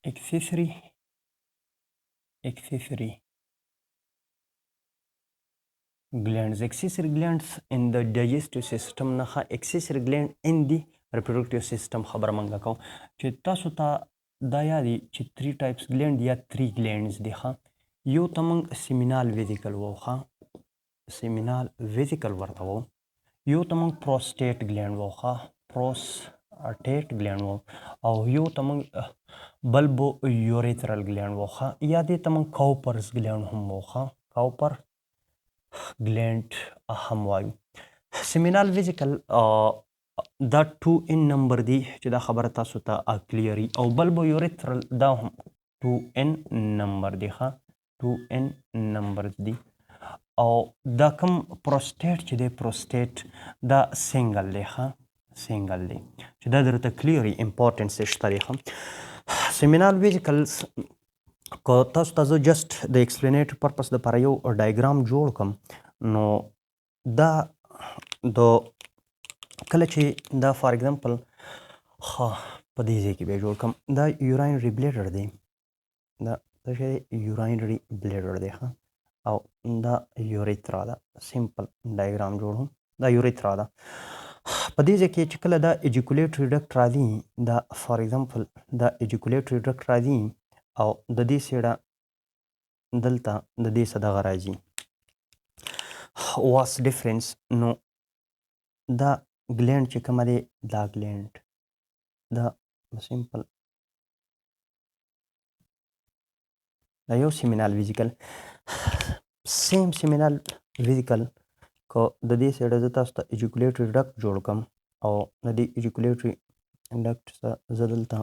accessory glands. Accessory glands in the digestive system نه accessory gland in the reproductive system خبر منګه کو چې تاسو ته دا یادي چې 3 types gland یا 3 glands دي ښه یو تمنګ seminal vesicle وو ښه seminal vesicle ورته وو یو تمنګ prostate gland وو ښه prostate gland وو او یو تمنګ bulbo urethral gland وو ښه یا دې تمنګ Cowper's gland هم وو ښه Cowper gland هم وایو seminal vesicle دا 2 in number دی چې دا خبره تاسو ته کلیری او bulbo urethral دا هم 2 in number دی ښه 2 in number دی او دا کوم پروسټیټ چې دی پروسټیټ دا سنگل دی ښه سنگل دی چې دا درته کلیری امپورټنس شته دی ښه seminal vesicles کو تاسو ته زه جست د ایکسپلینیټری پرپس دپاره یو ډایګرام جوړ کړم نو دا د کله چې دا فار ایگزامپل په دې ځای کې بیا جوړ کړم دا یورینري بلیډر دی دا څه شی یورینري بلیډر دی ښه او دا یوریترا ده سمپل ډایګرام جوړوم دا یوریترا ده په دې ځای کې چې کله دا ایجیکولیټري ډکټ راځي دا فار ایگزامپل دا ایجیکولیټري ډکټ راځي او د دې سیډه دلته د دې څه دغه راځي واس ډیفرنس نو دا ګلینډ چې کومه دی دا ګلینډ دا سمپل دا یو سیمینال ویزیکل سیم سیمینال ویزیکل که د دې سیډه زه تاسو ته ایجیکولیټري ډکټ جوړ کړم او د دې ایجیکولیټري ډکټ زه دلته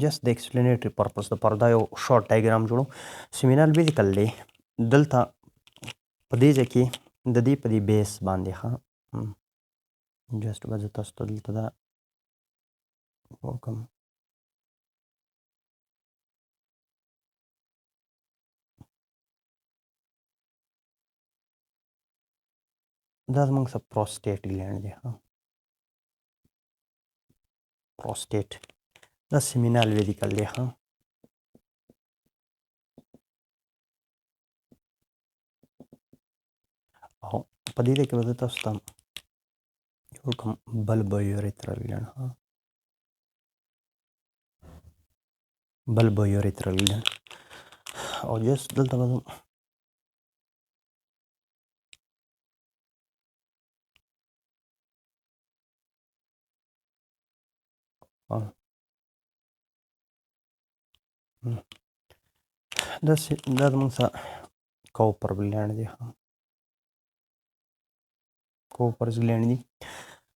جست د ایکسپلینیټري پرپس دپاره دا یو شارټ ډایګرام جوړو سیمینال ویزیکل دی دلته په دې ځای کې د دې په دې بیس باندې ښه جست به زه تاسو ته دلته دا جوړ کړم دا زموږ څه پروسټیټ ګلینډ دی ښه پروسټیټ دا سیمینال ویزیکل دی ښه او په دې ځای کې به زه تاسو ته جوړ کړم bulbo urethral gland ها bulbo urethral gland او جست دلته به دا زموږ څه کوپر ګلینډ دی ښه کوپرز ګلینډ دي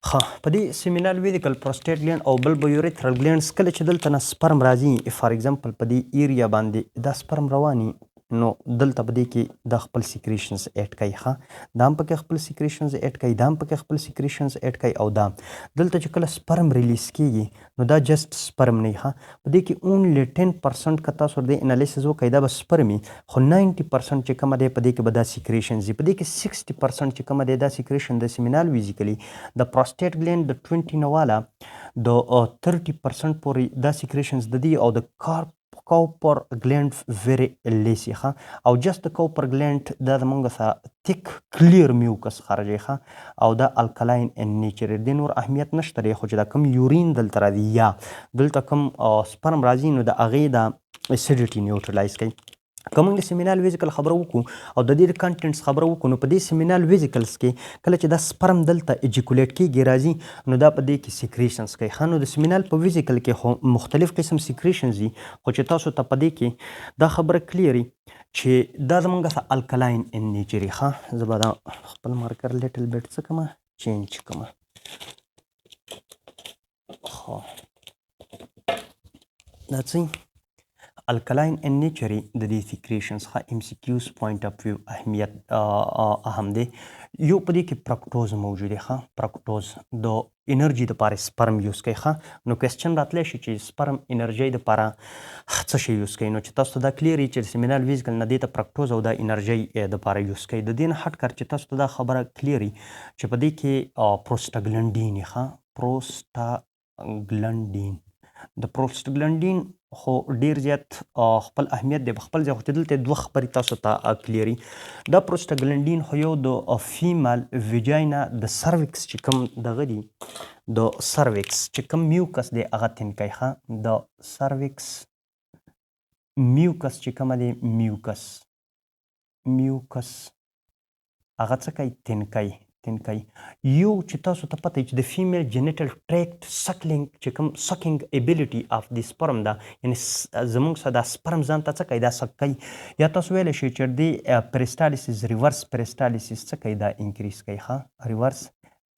ښه په دې سیمینال ویزیکل پروسټیټ ګلینډ او bulbo urethral glands کله چې دلته نه سپرم راځي فار ایگزامپل په دې ایریا باندې دا سپرم رواني نو دلته په دې کې د خپل سیکریشنز اډ کوي ښه دا هم پکې خپل سیکریشنز اډ کوي دا هم پکې خپل سیکریشنز اډ کوي او دا دلته چې کله سپرم ریلیز کیږي نو دا جست سپرم نه ښه په دې کې اونلی 10% که تاسو د انالیسز وکړئ دا به سپرمي خو 90% چې کومه دی په دې کې به دا سیکریشنز دي په دې کې 60% چې کومه دی دا سیکریشن د سیمینال ویزیکلي د پروسټیټ ګلینډ د 20 نه والا د 30% پورې دا سیکریشنز د دي او د کوپر ګلینډ ویری لیسي ښه او جست د کوپر ګلینډ دا زموږ څه تیک کلیر میوکس خارجي ښه او دا الکلاین ان نیچر دی نور اهمیت نشته دی خو چې دا کوم یورین دلته راځي یا دلته کوم سپرم راځي نو د هغې دا اسیډیټي نیوټرلایز کوي که موږ د سیمینال ویزیکل خبره وکړو او د دې د کنټنټس خبره وکړو نو په دې سیمینال ویزیکلس کې کله چې دا سپرم دلته ایجیکولیټ کېږي راځي نو دا په دې کې سیکریشنز کوي ښه نو د سیمینال په ویزیکل کې خو مختلف قسم سیکریشنز دي خو چې تاسو ته په دې کې دا خبره کلیري چې دا زموږ څه الکلاین ان نیچري ښه زه به دا خپل مارکر لیټل بیټ څه کومه چینج کومه ښه دا څه الکلاین ان نیچري د دې سیکریشنز ښه ام سی کیوز پوینټ اف ویو اهمیت اهم دی یو په دې کې پرکټوز موجود دی ښه پرکټوز د انرژي دپاره سپرم یوز کوي ښه نو کوېسچن راتلی شي چې سپرم انرژۍ دپاره څه شی یوز کوي نو چې تاسو ته دا کلیري چې سیمینال ویزیکل نه دې ته پرکټوز او دا انرژۍ دپاره یوز کوي د دې نه هټ کر چې تاسو ته دا خبره کلیري چې په دې کې پروسټاګلنډین ښه پروسټاګلنډین. د پروسټاګلنډین خو ډیر زیات خپل اهمیت دی په خپل ځای، خو چې دلته دوه خبرې تاسو ته کلیري. دا پروسټاګلنډین خو یو د فیمیل ویجاینا د سروکس چې کوم دغه دی، د سروکس چې کوم میوکس دی هغه تنکی ښه. د سروکس میوکس چې کومه دی، میوکس هغه څه کوي؟ تنکی. یو چې تاسو ته پته چې د فیمیل جینیټل ټریکټ سکلینګ چې کوم سکینګ ایبیلیټي اف د سپرم ده، یعنې زموږ سره دا سپرم ځان ته څه کوي؟ دا سک کوي. یا تاسو ویلی شئ چې د پریسټالیسیس ریورس پریسټالیسیس څه کوي؟ دا انکریز کوي ښه، ریورس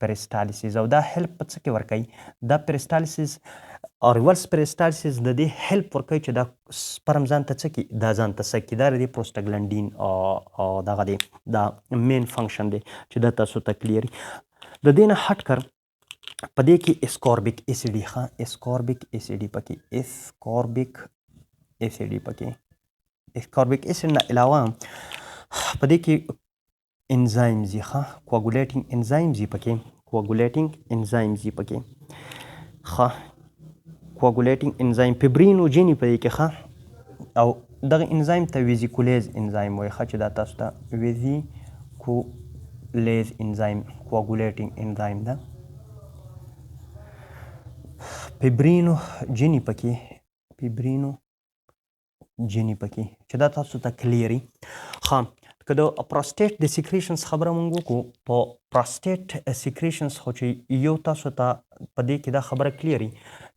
پریسټالیسیس. او دا هیلپ په څه کې ورکوي؟ دا پریسټالیسیس او ریورس پریسټالیسیس د دې هیلپ ورکوي چې دا سپرم ځان ته څه کړي؟ دا ځان ته سک کړي. دا د دې پروسټاګلنډین دغه دی، دا مین فنکشن دی چې دا تاسو ته کلیري. د دې نه هټ کر په دې کې اسکاربیک ایسیډ ښه، اسکاربیک ایسیډ پکې، اسکاربیک ایسیډ نه علاوه په دې کې انزایمز ښه، کوګولیټینګ انزایمز پکې، ښه کوګولیټینګ انزایم فبرینوجیني په دې کې ښه. او دغه انزایم ته ویزیکولیز انزایم وایي ښه، چې دا تاسو ته ویزیکولیز انزایم کوګولیټینګ انزایم ده. فبرینوجیني پکې چې دا تاسو ته کلیري ښه. که د پروسټیټ د سیکریشنز خبره مونږ وکړو، په پروسټیټ سیکریشنز خو چې یو تاسو ته په دې کې دا خبره کلیري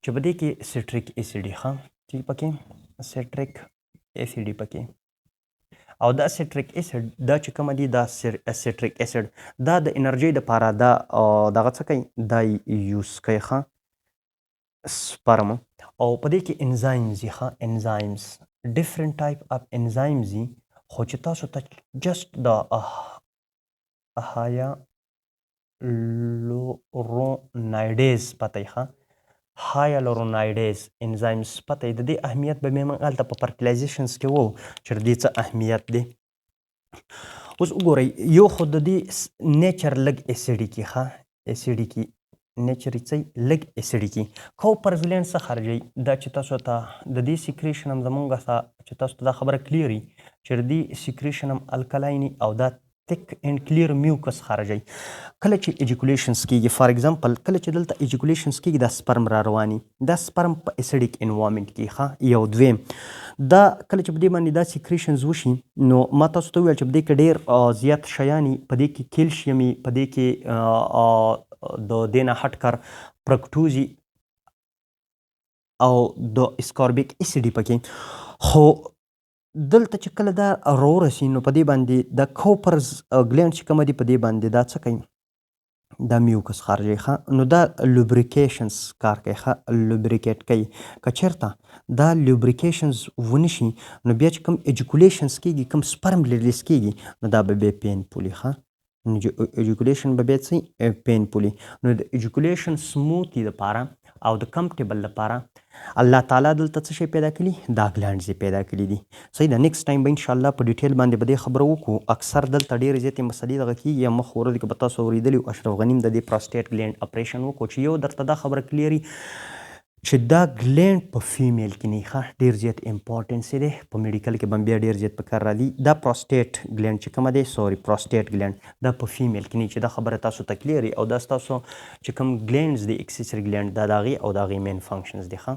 چې په دې کې سټریک ایسیډ ښه، چې پکې سټریک ایسیډ پکې. او دا سټریک ایسیډ دا چې کومه دي، دا سټریک ایسیډ دا د انرژۍ دپاره دا دغه څه کوي؟ دا یوز کوي ښه، سپرم. او په دې کې انزایمز ښه، انزایمز ډفرنٹ ټایپ اف انزایمز دي، خو چې تاسو ته جسټ د هایالورونایډیز پته یې ښه، هایالورونایډیز انزایمز پته یې. د دې اهمیت به مې موږ هلته په فرټیلایزیشنز کې وو چې د دې څه اهمیت دی. اوس وګورئ، یو خو د دې نیچر لږ ایسیډیکي ښه، ایسیډیکي نیچر یې څه لږ ایسیډیکي. کوپرز ګلینډ څه خارجوي؟ دا چې تاسو ته د دې سیکریشن هم زمونږ چې تاسو ته دا خبره کلیري چې د دې سیکریشن هم الکلایني او دا تک اینډ کلیر میوکس خارجوي. کله چې ایجیکولیشنز کېږي، فار ایگزامپل کله چې دلته ایجیکولیشنز کېږي، دا سپرم را رواني، دا سپرم په ایسیډیک انوایرمنټ کې ښه. یو دویم دا کله چې په دې باندې دا سیکریشنز وشي، نو ما تاسو ته وویل چې په دې کې ډېر زیات شیان وي، په دې کې کیلشیم وي، په دې کې د دې نه هټ کر پرکټوز او د اسکاربیک ایسیډ پکې. خو دلته چې کله دا راورسي، نو په دې باندې د کوپرز ګلینډ چې کومه دي، په دې باندې دا څه کوي؟ دا میوکس خارجوي ښه. نو دا لوبریکیشنز کار کوي ښه، لوبریکیټ کوي. که چېرته دا لوبریکیشنز ونه شي، نو بیا چې کوم ایجیکولیشنز کېږي، کوم سپرم ریلیز کېږي، نو دا به بیا پینفولي ښه، ایجیکولیشن به بیا څه پینفولي. نو د ایجیکولیشن سموتي دپاره او د کمفټیبل لپاره الله تعالی دلته څه شی پیدا کړي؟ دا ګلانډز یې پیدا کړي دي. صحیح ده. نیکسټ ټایم به انشاءالله په ډیټیل باندې به دې خبره وکړو. اکثر دلته ډېرې زیاتې مسلې دغه کېږي، یا مخ ورځې کې به تاسو اورېدلي وو اشرف غني د دې پروسټیټ ګلینډ اپریشن وکړو، چې یو درته دا خبره کلیري چې دا ګلینډ په فیمیل کې نه ښه، ډېر زیات امپورټنس یې دی. په میډیکل کې به ډېر زیات په کار راځي. دا پروسټیټ ګلینډ چې کومه دی، پروسټیټ ګلینډ دا په فیمیل کې نه، چې دا خبره تاسو ته کلیري. او دا ستاسو چې کوم ګلینډز دي، اکسیسري ګلینډ، دا د هغې او د هغې مین فنکشنز دي ښه.